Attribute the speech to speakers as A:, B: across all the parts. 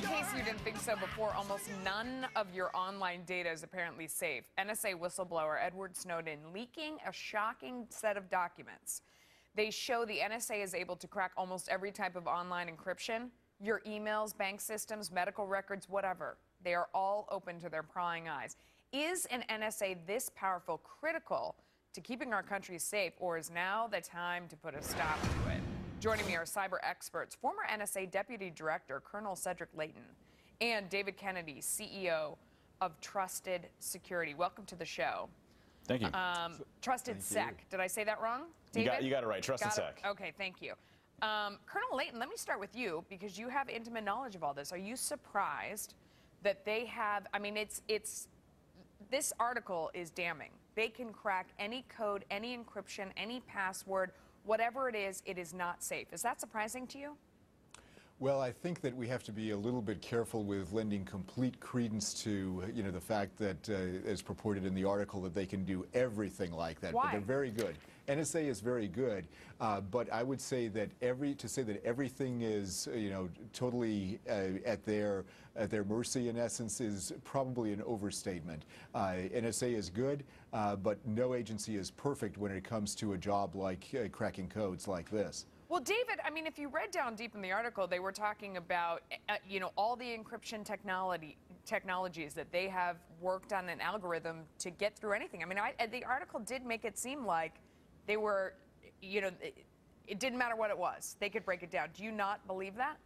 A: case you didn't think so before, almost none of your online data is apparently safe. NSA whistleblower Edward Snowden leaking a shocking set of documents. They show the NSA is able to crack almost every type of online encryption. Your emails, bank systems, medical records, whatever. They are all open to their prying eyes. Is an NSA this powerful critical to keeping our country safe, or is now the time to put a stop to it? Joining me are cyber experts, former NSA Deputy Director Colonel Cedric Leighton, and David Kennedy, CEO of Trusted Security. Welcome to the show.
B: Thank you.
A: TrustedSec. Did I say that wrong, David?
B: You got it right. TrustedSec.
A: Okay, thank you. Colonel Leighton, let me start with you because you have intimate knowledge of all this. Are you surprised that they have? I mean, this article is damning. They can crack any code, any encryption, any password, whatever it is not safe. Is that surprising to you?
C: Well, I think that we have to be a little bit careful with lending complete credence to, the fact that, as purported in the article, that they can do everything like that.
A: Why?
C: But they're very good. NSA is very good, but I would say that everything is, totally at their mercy, in essence, is probably an overstatement. NSA is good, but no agency is perfect when it comes to a job like cracking codes like this.
A: Well, David, I mean, if you read down deep in the article, they were talking about, all the encryption technologies that they have worked on an algorithm to get through anything. I mean, the article did make it seem like they were, it didn't matter what it was. They could break it down. Do you not believe that?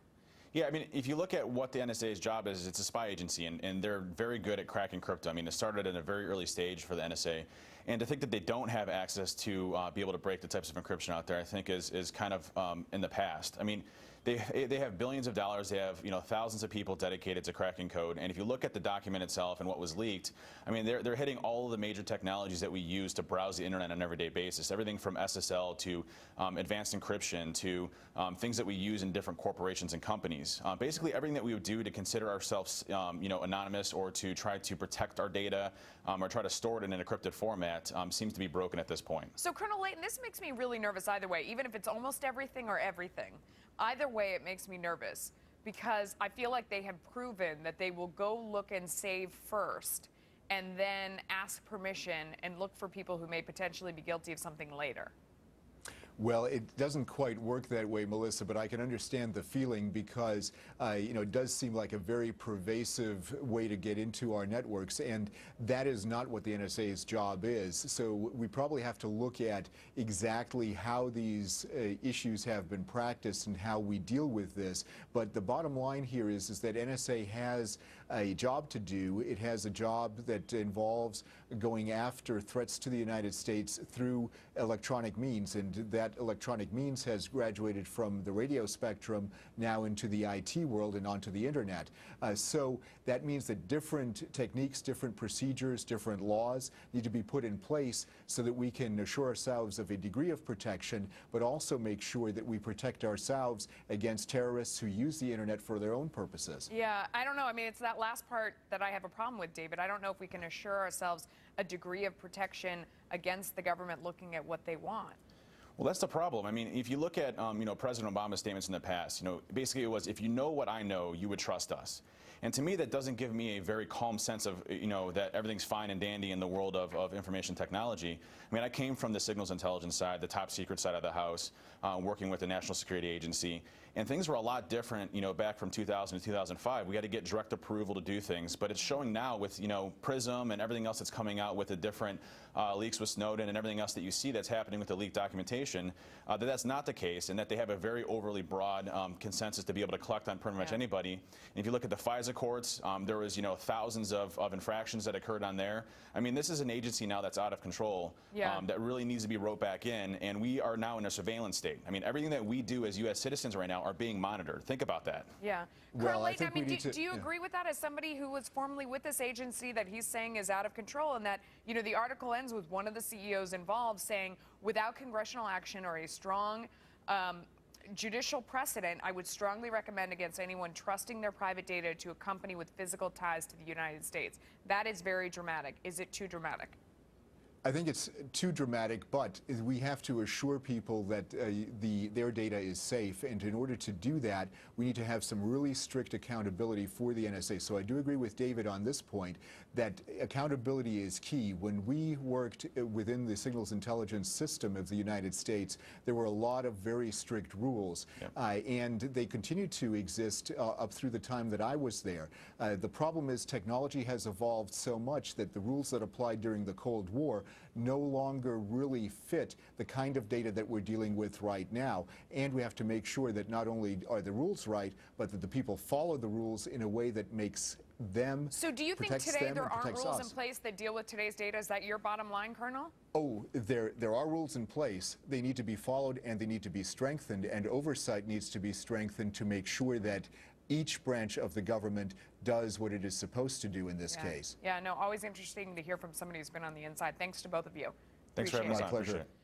B: Yeah, I mean, if you look at what the NSA's job is, it's a spy agency, and they're very good at cracking crypto. I mean, it started at a very early stage for the NSA, and to think that they don't have access to be able to break the types of encryption out there, I think is kind of in the past. I mean, they have billions of dollars. They have thousands of people dedicated to cracking code. And if you look at the document itself and what was leaked, I mean, they're hitting all of the major technologies that we use to browse the internet on an everyday basis. Everything from SSL to advanced encryption to things that we use in different corporations and companies. Basically, everything that we would do to consider ourselves, anonymous or to try to protect our data or try to store it in an encrypted format seems to be broken at this point.
A: So, Colonel Leighton, this makes me really nervous either way, even if it's almost everything or everything. Either way, it makes me nervous because I feel like they have proven that they will go look and save first and then ask permission and look for people who may potentially be guilty of something later.
C: Well, it doesn't quite work that way, Melissa, but I can understand the feeling because, it does seem like a very pervasive way to get into our networks, and that is not what the NSA's job is. So we probably have to look at exactly how these issues have been practiced and how we deal with this. But the bottom line here is that NSA has a job to do. It has a job that involves going after threats to the United States through electronic means, and that electronic means has graduated from the radio spectrum now into the IT world and onto the internet. So that means that different techniques, different procedures, different laws need to be put in place so that we can assure ourselves of a degree of protection, but also make sure that we protect ourselves against terrorists who use the internet for their own purposes.
A: Yeah, I don't know. I mean, it's that last part that I have a problem with, David. I don't know if we can assure ourselves a degree of protection against the government looking at what they want.
B: Well, that's the problem. I mean, if you look at, President Obama's statements in the past, basically it was, if you know what I know, you would trust us. And to me, that doesn't give me a very calm sense of, that everything's fine and dandy in the world of information technology. I mean, I came from the signals intelligence side, the top secret side of the house, working with the National Security Agency. And things were a lot different, back from 2000 to 2005. We had to get direct approval to do things. But it's showing now with, PRISM and everything else that's coming out with the different leaks with Snowden and everything else that you see that's happening with the leaked documentation, that's not the case, and that they have a very overly broad consensus to be able to collect on pretty much anybody. And if you look at the FISA courts, there was thousands of infractions that occurred on there. I mean, this is an agency now that's out of control that really needs to be roped back in, and we are now in a surveillance state. I mean, everything that we do as U.S. citizens right now are being monitored. Think about that.
A: Yeah. Colonel Leighton, do you agree with that as somebody who was formerly with this agency that he's saying is out of control, and that, the article ends with one of the CEOs involved saying, without congressional action or a strong judicial precedent, I would strongly recommend against anyone trusting their private data to a company with physical ties to the United States. That is very dramatic. Is it too dramatic?
C: I think it's too dramatic, but we have to assure people that their data is safe, and in order to do that, we need to have some really strict accountability for the NSA. So I do agree with David on this point that accountability is key. When we worked within the signals intelligence system of the United States, there were a lot of very strict rules, and they continue to exist up through the time that I was there. The problem is technology has evolved so much that the rules that applied during the Cold War no longer really fit the kind of data that we're dealing with right now. And we have to make sure that not only are the rules right, but that the people follow the rules in a way that makes them,
A: So do you think today there aren't rules in place that deal with today's data? Is that your bottom line, Colonel?
C: Oh, there are rules in place. They need to be followed and they need to be strengthened, and oversight needs to be strengthened to make sure that each branch of the government does what it is supposed to do in this case.
A: Yeah, no, always interesting to hear from somebody who's been on the inside. Thanks to both of you.
B: Thanks for having us on.
C: My pleasure.
B: Appreciate it.